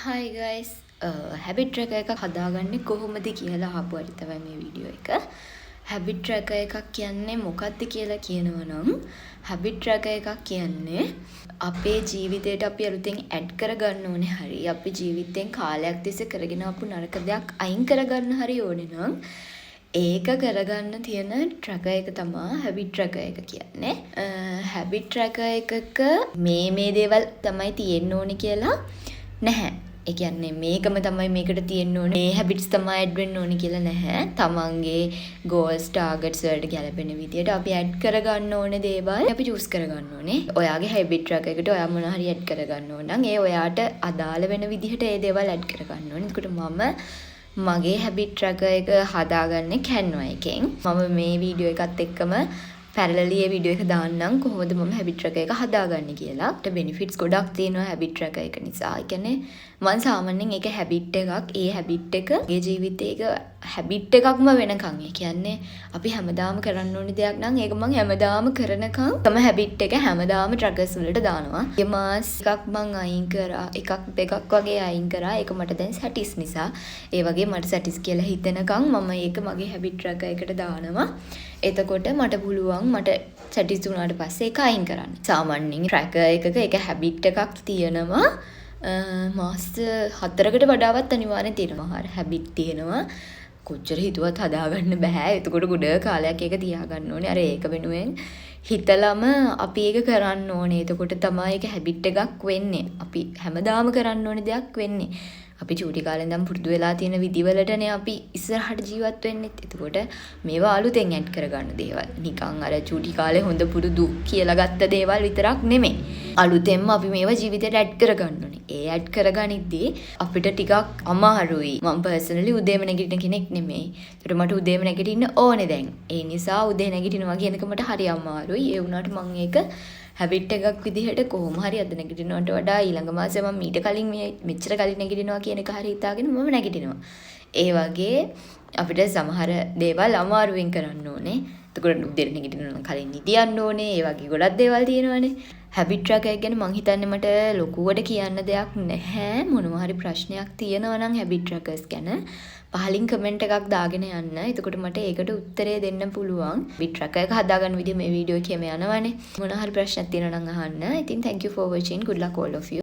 Hi guys, habit tracker එකක් හදාගන්නේ කොහොමද කියලා අහපු අය තමයි මේ වීඩියෝ එක. habit tracker එකක් කියන්නේ මොකක්ද කියලා කියනවා නම් habit tracker එකක් කියන්නේ අපේ ජීවිතයට අපි අලුතෙන් ඇඩ් කරගන්න ඕනේ හරි අපි ජීවිතෙන් කාලයක් තිස්සේ කරගෙන ආපු නරක දෙයක් අයින් කරගන්න හරි ඕනේ නම් ඒක කරගන්න තියෙන tracker එක තමයි habit tracker එක කියන්නේ. habit tracker එකක මේ දේවල් තමයි තියෙන්න ඕනේ කියලා නැහැ. ඒ කියන්නේ මේකම තමයි මේකට තියෙන්න ඕනේ. මේ හැබිට්ස් තමයි ඇඩ් වෙන්න ඕනේ කියලා නැහැ. තමන්ගේ goals targets වලට ගැලපෙන විදියට අපි ඇඩ් කරගන්න ඕනේ දේවල් අපි choose කරගන්න ඕනේ. ඔයාගේ habit tracker එකට ඔයා මොනවා හරි ඇඩ් කරගන්න ඕන නම් ඒ ඔයාට අදාළ වෙන විදිහට ඒ දේවල් ඇඩ් කරගන්න ඕනේ. එතකොට මම මගේ habit tracker එක හදාගන්නේ Canva එකෙන්. මම මේ වීඩියෝ එකත් එක්කම පැරලලි ඒ වීඩියෝ එක දාන්නම් කොහොමද මම habit tracker එක හදාගන්නේ කියලා. ඒකට benefits ගොඩක් තියෙනවා habit tracker එක නිසා. ඒ කියන්නේ මම සාමාන්‍යයෙන් ඒක habit එකක්. ඒ habit එක ඒ ජීවිතේ එක habit එකක්ම වෙනකන්. ඒ කියන්නේ අපි හැමදාම කරන්න ඕනේ දෙයක් නම් ඒක මම හැමදාම කරනකම් තම habit එක හැමදාම trackers වලට දානවා. ඒ මාස් එකක් මම අයින් කරා. එකක් දෙකක් වගේ අයින් කරා. ඒක මට දැන් satis නිසා. ඒ වගේ මට satis කියලා හිතෙනකම් මම ඒක මගේ habit tracker එකට දානවා. එතකොට මට පුළුවන් මට සැටිස් වුණාට පස්සේ ඒක අයින් කරන්න. සාමාන්‍යයෙන් tracker එකක ඒක habit එකක් තියෙනවා. මාස 4කට වඩාවත් අනිවාර්යෙන් තියෙනවා. හරිය habit තියෙනවා. කොච්චර හිතුවත් හදාගන්න බෑ. එතකොට ගොඩ කාලයක් ඒක තියාගන්න ඕනේ. අර ඒක වෙනුවෙන් හිතලම අපි ඒක කරන්න ඕනේ. එතකොට තමයි ඒක habit එකක් වෙන්නේ. අපි හැමදාම කරන්න ඕනේ දෙයක් වෙන්නේ. අපි චූටි කාලේ ඉඳන් පුරුදු වෙලා තියෙන විදිවලටනේ අපි ඉස්සරහට ජීවත් වෙන්නේ. එතකොට මේවා අලුතෙන් ඇඩ් කරගන්න දේවල්. නිකන් අර චූටි කාලේ හොඳ පුරුදු කියලා ගත්ත දේවල් විතරක් නෙමෙයි. අලුතෙන්ම අපි මේවා ජීවිතේට ඇඩ් කරගන්න ඕනේ. ඒ ඇඩ් කරගනිද්දී අපිට ටිකක් අමාරුයි. මම පර්සනලි උදේම නැගිටින කෙනෙක් නෙමෙයි. ඒකට මට උදේම නැගිටින්න ඕනේ දැන්. ඒ නිසා උදේ නැගිටිනවා කියන එක මට හරි අමාරුයි. ඒ වුණාට මම ඒක habit එකක් විදිහට කොහොම හරි අද නැගිටිනවට වඩා ඊළඟ මාසේ මම මීට කලින් මෙච්චර කලින් නැගිටිනවා කියන එක හරි හිතාගෙන මම නැගිටිනවා. ඒ වගේ අපිට සමහර දේවල් අමාරුවෙන් කරන්න ඕනේ. එතකොට උදේට නැගිටිනවා කලින් නිදියන්න ඕනේ. ඒ වගේ ගොඩක් දේවල් තියෙනවානේ. habit tracker එක ගැන මං හිතන්නේ මට ලොකුවට කියන්න දෙයක් නැහැ. මොනවා හරි ප්‍රශ්නයක් තියෙනවා නම් habit trackers ගැන පහලින් කමෙන්ට් එකක් දාගෙන යන්න. එතකොට මට ඒකට උත්තරේ දෙන්න පුළුවන්. habit tracker එක හදාගන්න විදිය මේ වීඩියෝ එකේම යනවානේ. මොනවා හරි ප්‍රශ්නක් තියෙනවා නම් අහන්න. ඉතින් thank you for watching. Good luck all of you.